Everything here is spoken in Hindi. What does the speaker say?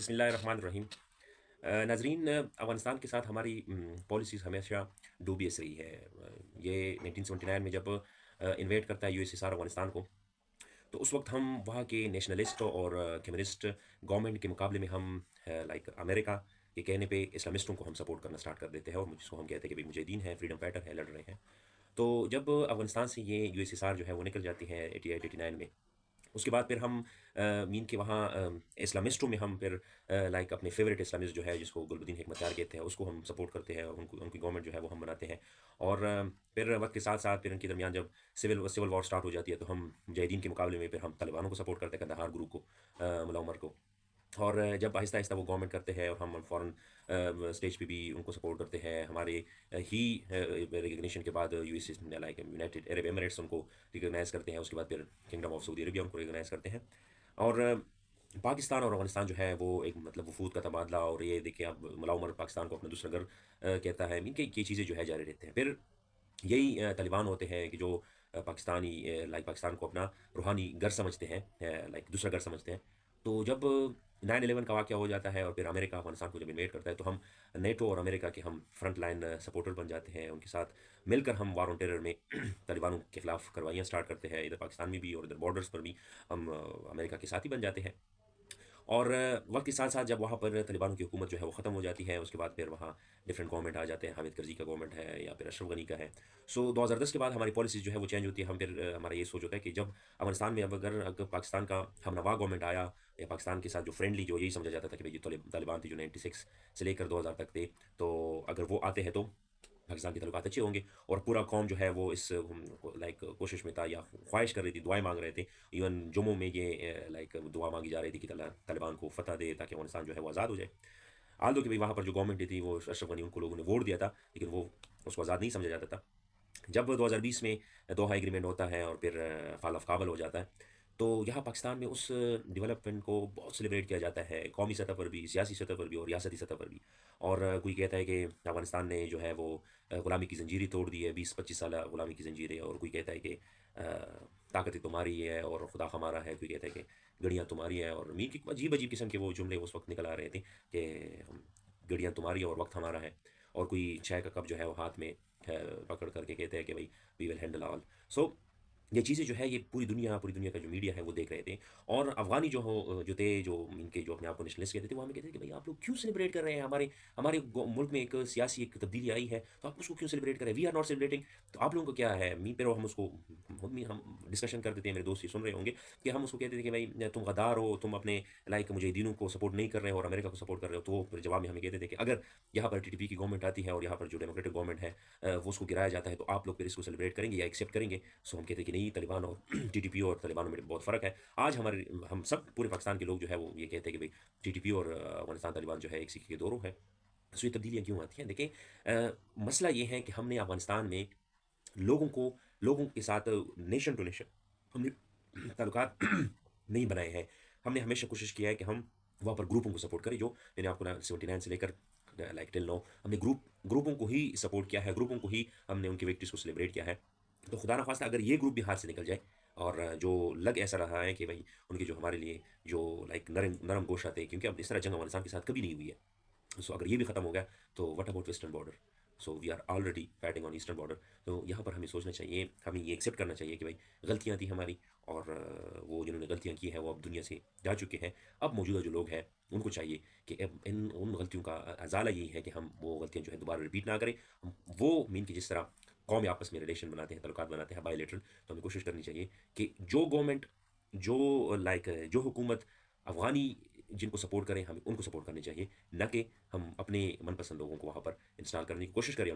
बिस्मिल्लाहिर्रहमानिर्रहीम। नाज़रीन, अफ़गानिस्तान के साथ हमारी पॉलिसीज़ हमेशा डूबियस रही है। ये 1979 में जब इन्वेड करता है यूएसएसआर अफ़गानिस्तान को, तो उस वक्त हम वहाँ के नेशनलिस्ट और कम्युनिस्ट गवर्नमेंट के मुकाबले में हम लाइक अमेरिका के कहने पे इस्लामिस्टों को हम सपोर्ट करना स्टार्ट कर देते हैं और जिसको हम कहते हैं कि भाई मुजाहिदीन है, फ्रीडम फाइटर है, लड़ रहे हैं। तो जब अफ़गानिस्तान से ये यूएसएसआर जो है वो निकल जाती है 88-89 में, उसके बाद फिर हम मीन के वहाँ इस्लामिस्टों में हम फिर लाइक अपने फेवरेट इस्लामिस्ट जो है जिसको गुलबदीन हिकमतयार कहते हैं उसको हम सपोर्ट करते हैं और उनको उनकी गवर्नमेंट जो है वो हम बनाते हैं। और फिर वक्त के साथ साथ फिर इनके दरमियान जब सिविल वॉर स्टार्ट हो जाती है तो हम मुजाहिदीन के मुकाबले में फिर हम तालिबानों को सपोर्ट करते हैं, कंदहार ग्रुप को, मुल्ला उमर को। और जब आहिस्ता आहिस्ता वो गवर्नमेंट करते हैं और हम फॉरेन स्टेज पे भी उनको सपोर्ट करते हैं, हमारे ही रिकग्निशन के बाद US like United Arab Emirates उनको रिकग्नाइज करते हैं, उसके बाद फिर किंगडम ऑफ सऊदी अरबिया उनको रिकग्नाइज करते हैं। और पाकिस्तान और अफगानिस्तान जो है वो एक मतलब वफूद का तबादला, और ये देखिए अब मुल्ला उमर पाकिस्तान को अपना दूसरा घर कहता है, इनके ये चीज़ें जो है जारी रहते हैं। फिर यही तालिबान होते हैं कि जो पाकिस्तानी लाइक पाकिस्तान को अपना रूहानी घर समझते हैं, लाइक दूसरा घर समझते हैं। तो जब 9/11 का वाक़या हो जाता है और फिर अमेरिका अफगानिस्तान को जब इन्वेड करता है तो हम नेटो और अमेरिका के हम फ्रंट लाइन सपोर्टर बन जाते हैं, उनके साथ मिलकर हम वार ऑन टेरर में तालिबानों के खिलाफ कार्रवाइयाँ स्टार्ट करते हैं, इधर पाकिस्तान में भी और इधर बॉर्डर्स पर भी हम अमेरिका के साथ ही बन जाते हैं। और वक्त के साथ साथ जब वहाँ पर तालिबानों की हुकूमत जो है वो ख़त्म हो जाती है, उसके बाद फिर वहाँ डिफरेंट गवर्नमेंट आ जाते हैं, हामिद करज़ी का गवर्नमेंट है या फिर अशरफ गनी का है। सो 2010 के बाद हमारी पॉलिसीज़ जो है वो चेंज होती है। हम फिर हमारा ये सोच होता है कि जब अफगानिस्तान में अब अगर पाकिस्तान का हमनवा गवर्नमेंट आया या पाकिस्तान के साथ जो फ्रेंडली, जो यही समझा जाता था कि भाई जो तालिबान थे जो 96 से लेकर 2000 तक थे, तो अगर वो आते हैं तो पाकिस्तान के ताल्लुकात अच्छे होंगे। और पूरा कौम जो है वो इस लाइक कोशिश में था या ख्वाहिश कर रही थी, दुआएं मांग रहे थे। इवन जम्मू में ये लाइक दुआ मांगी जा रही थी कि तालिबान को फतह दे ताकि अफगानिस्तान जो है वो आज़ाद हो जाए। आल दो कि भाई वहाँ पर जो गवर्नमेंट थी वो अशरफ गनी, उनको लोगों ने वोट दिया था, लेकिन वो उसको आज़ाद नहीं समझा जाता था। जब 2020 में दोहा एग्रीमेंट होता है और फिर फाल ऑफ काबल हो जाता है, तो यहाँ पाकिस्तान में उस डेवलपमेंट को बहुत सेलिब्रेट किया जाता है, कौमी सतह पर भी, सियासी सतह पर भी और रियासती सतह पर भी। और कोई कहता है कि अफगानिस्तान ने जो है वो ग़ुलामी की ज़ंजीरें तोड़ दी है, 20-25 साल ग़ुलामी की ज़ंजीरें। और कोई कहता है कि ताकत तुम्हारी है और खुदा हमारा है, कोई कहता है कि गड़ियाँ तुम्हारी हैं। और मीन की अजीब अजीब किस्म के वो जुमले उस वक्त निकल आ रहे थे कि हम गड़ियाँ तुम्हारी है और वक्त हमारा है। और कोई चाय का कप जो है वो हाथ में पकड़ करके कहते हैं कि भाई वी विल हैंडल ऑल। सो ये चीज़ें जो है ये पूरी दुनिया का जो मीडिया है वो देख रहे थे। और अफ़गानी जो थे, जो इनके जो अपने आप को नेशनलिस्ट कहते थे, वो हमें कहते थे कि भाई आप लोग क्यों सेलिब्रेट कर रहे हैं, हमारे हमारे मुल्क में एक सियासी एक तब्दीली आई है तो आप उसको क्यों सेलिब्रेट कर रहे हैं, वी आर नॉट सेलिब्रेटिंग। तो आप लोगों को क्या है मी पे, हम उसको हम डिस्कशन करते थे, मेरे दोस्त ये सुन रहे होंगे कि हम उसको कहते थे कि भाई तुम गद्दार हो, तुम अपने लाइक मुजाहिदीनों को सपोर्ट नहीं कर रहे हो और अमेरिका को सपोर्ट कर रहे हो। तो वो फिर जवाब में हमें कहते थे कि अगर यहाँ पर टीटीपी की गवर्नमेंट आती है और यहाँ पर जो डेमोक्रेटिक गवर्नमेंट है वो उसको गिराया जाता है तो आप लोग फिर इसको सेलिब्रेट करेंगे या एक्सेप्ट करेंगे। सो हम कहते हैं कि नहीं, तालिबान और टीटीपी और तालिबान में बहुत फ़र्क है। आज हम सब पूरे पाकिस्तान के लोग जो है वो ये कहते हैं कि भाई टीटीपी और अफगानिस्तान तालिबान जो है एक सिक्के के दो रुख है। सो ये तब्दीलियाँ क्यों आती हैं? देखिए, मसला ये है कि हमने अफगानिस्तान में लोगों के साथ नेशन टू नेशन हमने ताल्लुकात नहीं बनाए हैं। हमने हमेशा कोशिश किया है कि हम वहाँ पर ग्रुपों को सपोर्ट करें, जो मैंने आपको 79 से लेकर लाइक टिल नाउ हमने ग्रुपों को ही सपोर्ट किया है, ग्रुपों को ही हमने उनकी विक्ट्रीज को सेलिब्रेट किया है। तो खुदा ना खास्ता अगर ये ग्रुप भी हाथ से निकल जाए और जो लग ऐसा रहा है कि भाई उनके जो हमारे लिए जो लाइक नरम नरम गोशा थे, क्योंकि अब इस तरह जंग अफगानिस्तान के साथ कभी नहीं हुई है। सो अगर ये भी ख़त्म हो गया तो what about western border? So we are already fighting on eastern border. तो यहाँ पर हमें सोचना चाहिए, हमें ये एक्सेप्ट करना चाहिए कि भाई गलतियाँ थी हमारी, और वो जिन्होंने गलतियाँ की हैं वो अब दुनिया से जा चुके हैं। अब मौजूदा जो लोग हैं उनको चाहिए कि अब इन उन गलतियों का अजाला यही है कि हम वो गलतियाँ जो है दोबारा रिपीट ना करें। हम वो मीन की जिस तरह कौम आपस में रिलेशन बनाते हैं, तल्लुकात बनाते हैं बायलैटरल, तो हमें कोशिश करनी चाहिए कि जो गवर्नमेंट, जो लाइक जो हुकूमत अफ़गानी जिनको सपोर्ट करें, हमें उनको सपोर्ट करनी चाहिए, ना कि हम अपने मनपसंद लोगों को वहाँ पर इंस्टॉल करने की कोशिश करें।